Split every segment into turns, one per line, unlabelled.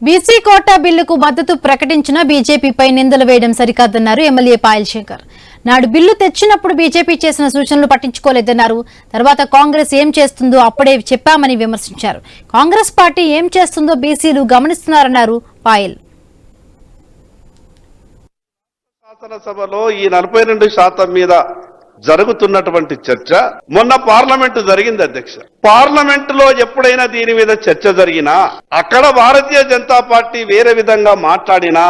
BC quota బిల్లుకు మద్దతు ప్రకటించిన బీజేపీపై నిందలు వేయడం సరికాదన్నారు ఎమ్మెల్యే పాయల్ శంకర్. నాడు బిల్లు తెచ్చినప్పుడు బీజేపీ చేసిన సూచనలు పట్టించుకోలేదన్నారు. తర్వాత కాంగ్రెస్ ఏం చేస్తుందో అప్పుడే చెప్పామని విమర్శించారు. కాంగ్రెస్ పార్టీ ఏం చేస్తుందో బీసీలు గమనిస్తున్నారన్నారు పాయల్.
శాసనసభలో ఈ 42% మీద జరుగుతున్నటువంటి చర్చ మొన్న పార్లమెంటు జరిగింది అధ్యక్ష. పార్లమెంట్ లో ఎప్పుడైనా దీని మీద చర్చ జరిగినా అక్కడ భారతీయ జనతా పార్టీ వేరే విధంగా మాట్లాడినా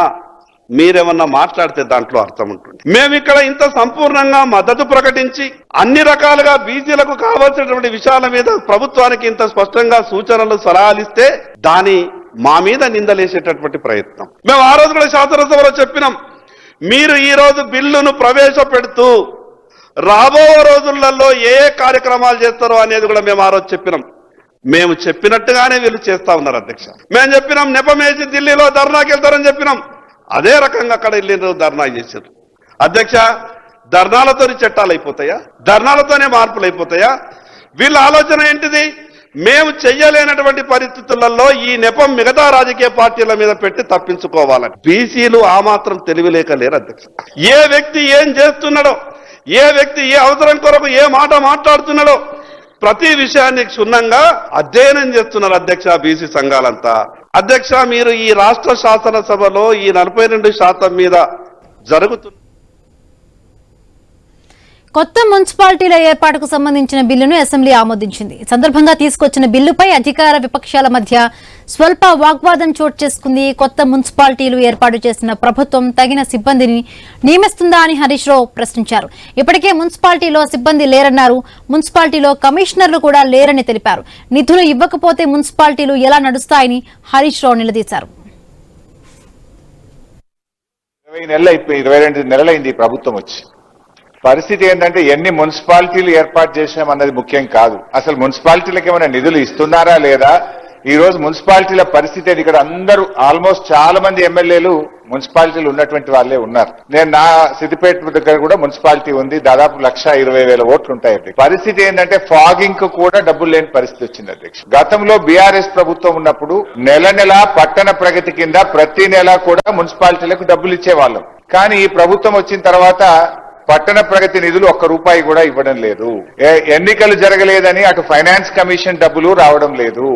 మీరేమన్నా మాట్లాడితే దాంట్లో అర్థం ఉంటుంది. మేము ఇక్కడ ఇంత సంపూర్ణంగా మద్దతు ప్రకటించి అన్ని రకాలుగా బీసీలకు కావాల్సినటువంటి విషయాల మీద ప్రభుత్వానికి ఇంత స్పష్టంగా సూచనలు సలహాలు ఇస్తే దాని మా మీద నిందలేసేటటువంటి ప్రయత్నం. మేము ఆ రోజు కూడా శాసనసభలో చెప్పినాం, మీరు ఈ రోజు బిల్లును ప్రవేశపెడుతూ రాబో రోజులలో ఏ కార్యక్రమాలు చేస్తారో అనేది కూడా మేము ఆ రోజు చెప్పినాం. మేము చెప్పినట్టుగానే వీళ్ళు చేస్తా ఉన్నారు అధ్యక్ష. మేము చెప్పినాం నెపమేసి ఢిల్లీలో ధర్నాకి వెళ్తారని చెప్పినాం, అదే రకంగా అక్కడ వెళ్ళిన ధర్నా చేశారు అధ్యక్ష. ధర్నాలతోనే చట్టాలు అయిపోతాయా? ధర్నాలతోనే మార్పులు అయిపోతాయా? వీళ్ళ ఆలోచన ఏంటిది? మేము చెయ్యలేనటువంటి పరిస్థితులలో ఈ నెపం మిగతా రాజకీయ పార్టీల మీద పెట్టి తప్పించుకోవాలని. బీసీలు ఆ మాత్రం తెలివిలేక లేరు అధ్యక్ష. ఏ వ్యక్తి ఏం చేస్తున్నాడో, ఏ వ్యక్తి ఏ అవసరం కొరకు ఏ మాట మాట్లాడుతున్నాడో ప్రతి విషయాన్ని క్షుణ్ణంగా అధ్యయనం చేస్తున్నారు అధ్యక్ష బీసీ సంఘాలంతా. అధ్యక్ష, మీరు ఈ రాష్ట్ర శాసనసభలో ఈ 42% మీద జరుగుతున్న
కొత్త మున్సిపాలిటీల ఏర్పాటుకు సంబంధించిన బిల్లును అసెంబ్లీ ఆమోదించింది. ఈ సందర్భంగా తీసుకొచ్చిన బిల్లుపై అధికార విపక్షాల మధ్య స్వల్ప వాగ్వాదం చోటు చేసుకుంది. కొత్త మున్సిపాలిటీలు ఏర్పాటు చేసిన ప్రభుత్వం తగిన సిబ్బందిని నియమిస్తుందా అని హరీష్ రావు ప్రశ్నించారు. ఇప్పటికే మున్సిపాలిటీలో సిబ్బంది లేరన్నారు. మున్సిపాలిటీలో కమిషనర్లు కూడా లేరని తెలిపారు. నిధులు ఇవ్వకపోతే మున్సిపాలిటీలు ఎలా నడుస్తాయని హరీష్ రావు నిలదీశారు.
22 నెలలైంది ప్రభుత్వం వచ్చి. పరిస్థితి ఏంటంటే ఎన్ని మున్సిపాలిటీలు ఏర్పాటు చేసామన్నది ముఖ్యం కాదు, అసలు మున్సిపాలిటీలకు ఏమైనా నిధులు ఇస్తున్నారా లేదా. ఈ రోజు మున్సిపాలిటీల పరిస్థితి ఇక్కడ అందరూ ఆల్మోస్ట్ చాలా మంది ఎమ్మెల్యేలు మున్సిపాలిటీలు ఉన్నటువంటి వాళ్ళే ఉన్నారు. నేను నా సిద్దిపేట దగ్గర కూడా మున్సిపాలిటీ ఉంది, దాదాపు 1,20,000 ఓట్లు ఉంటాయి. పరిస్థితి ఏంటంటే ఫాగింగ్ కు కూడా డబ్బులు లేని పరిస్థితి వచ్చింది అధ్యక్ష. గతంలో బీఆర్ఎస్ ప్రభుత్వం ఉన్నప్పుడు నెల పట్టణ ప్రగతి కింద ప్రతి నెల కూడా మున్సిపాలిటీలకు డబ్బులు ఇచ్చేవాళ్ళం. కానీ ఈ ప్రభుత్వం వచ్చిన తర్వాత పట్టణ ప్రగతి నిధులు ₹1 కూడా ఇవ్వడం లేదు. ఎన్నికలు జరగలేదని అటు ఫైనాన్స్ కమిషన్ డబ్బులు రావడం లేదు.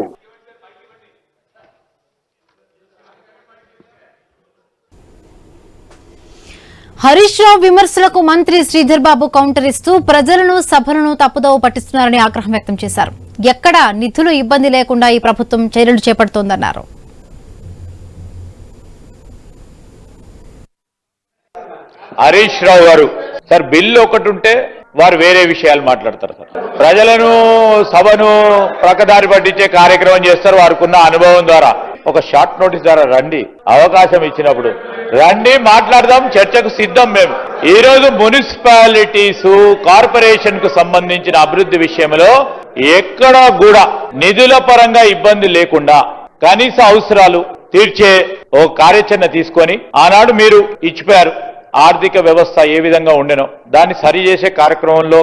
హరీష్ రావు విమర్శలకు మంత్రి శ్రీధర్ బాబు కౌంటర్ ఇస్తూ ప్రజలను సభలను తప్పుదోవ పట్టిస్తున్నారని ఆగ్రహం వ్యక్తం చేశారు. ఎక్కడా నిధులు ఇబ్బంది లేకుండా ఈ ప్రభుత్వం చర్యలు చేపడుతోందన్నారు.
హరీష్ రావు గారు సార్ బిల్లు ఒకటి ఉంటే వారు వేరే విషయాలు మాట్లాడతారు సార్. ప్రజలను సభను ప్రక్కదారి పట్టించే కార్యక్రమం చేస్తారు. వారికున్న అనుభవం ద్వారా ఒక షార్ట్ నోటీస్ ద్వారా రండి, అవకాశం ఇచ్చినప్పుడు రండి, మాట్లాడదాం, చర్చకు సిద్ధం. మేము ఈ రోజు మున్సిపాలిటీస్ కార్పొరేషన్ కు సంబంధించిన అభివృద్ధి విషయంలో ఎక్కడా కూడా నిధుల పరంగా ఇబ్బంది లేకుండా కనీస అవసరాలు తీర్చే ఓ కార్యాచరణ తీసుకొని ఆనాడు మీరు ఇచ్చిపోయారు. ఆర్థిక వ్యవస్థ ఏ విధంగా ఉండెనో దాన్ని సరిచేసే కార్యక్రమంలో